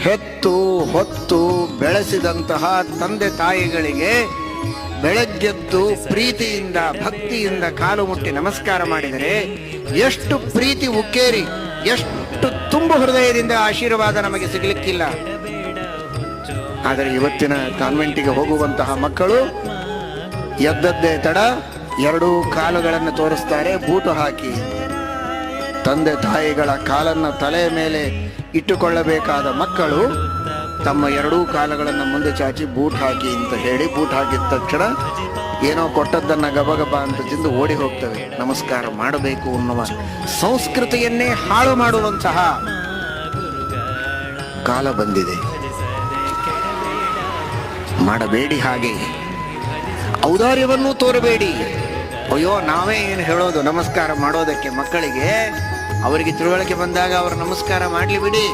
ಹೆತ್ತು ಹೊತ್ತು ಬೆಳೆಸಿದಂತಹ ತಂದೆ ತಾಯಿಗಳಿಗೆ ಬೆಳಗ್ಗೆದ್ದು ಪ್ರೀತಿಯಿಂದ ಭಕ್ತಿಯಿಂದ ಕಾಲು ಮುಟ್ಟಿ ನಮಸ್ಕಾರ ಮಾಡಿದರೆ ಎಷ್ಟು ಪ್ರೀತಿ ಉಕ್ಕೇರಿ, ಎಷ್ಟು ತುಂಬ ಹೃದಯದಿಂದ ಆಶೀರ್ವಾದ ನಮಗೆ ಸಿಗಲಿಕ್ಕಿಲ್ಲ. ಆದರೆ ಇವತ್ತಿನ ಕಾನ್ವೆಂಟಿಗೆ ಹೋಗುವಂತಹ ಮಕ್ಕಳು ಎದ್ದದ್ದೇ ತಡ ಎರಡೂ ಕಾಲುಗಳನ್ನು ತೋರಿಸ್ತಾರೆ ಬೂಟು ಹಾಕಿ. ತಂದೆ ತಾಯಿಗಳ ಕಾಲನ್ನು ತಲೆಯ ಮೇಲೆ ಇಟ್ಟುಕೊಳ್ಳಬೇಕಾದ ಮಕ್ಕಳು ತಮ್ಮ ಎರಡೂ ಕಾಲುಗಳನ್ನು ಮುಂದೆ ಚಾಚಿ ಬೂಟ್ ಹಾಕಿ ಅಂತ ಹೇಳಿ ಬೂಟ್ ಹಾಕಿದ ತಕ್ಷಣ ಏನೋ ಕೊಟ್ಟದ್ದನ್ನು ಗಬಗಬ ಅಂತ ತಿಂದು ಓಡಿ ಹೋಗ್ತವೆ. ನಮಸ್ಕಾರ ಮಾಡಬೇಕು ಅನ್ನುವ ಸಂಸ್ಕೃತಿಯನ್ನೇ ಹಾಳು ಮಾಡುವಂತಹ ಕಾಲ ಬಂದಿದೆ. ಮಾಡಬೇಡಿ ಹಾಗೆ, ಔದಾರ್ಯವನ್ನೂ ತೋರಬೇಡಿ. ಅಯ್ಯೋ ನಾವೇ ಏನು ಹೇಳೋದು ನಮಸ್ಕಾರ ಮಾಡೋದಕ್ಕೆ ಮಕ್ಕಳಿಗೆ, ಅವರಿಗೆ ತಿಳುವಳಿಕೆ ಬಂದಾಗ ಅವರು ನಮಸ್ಕಾರ ಮಾಡಲಿ ಬಿಡಿ.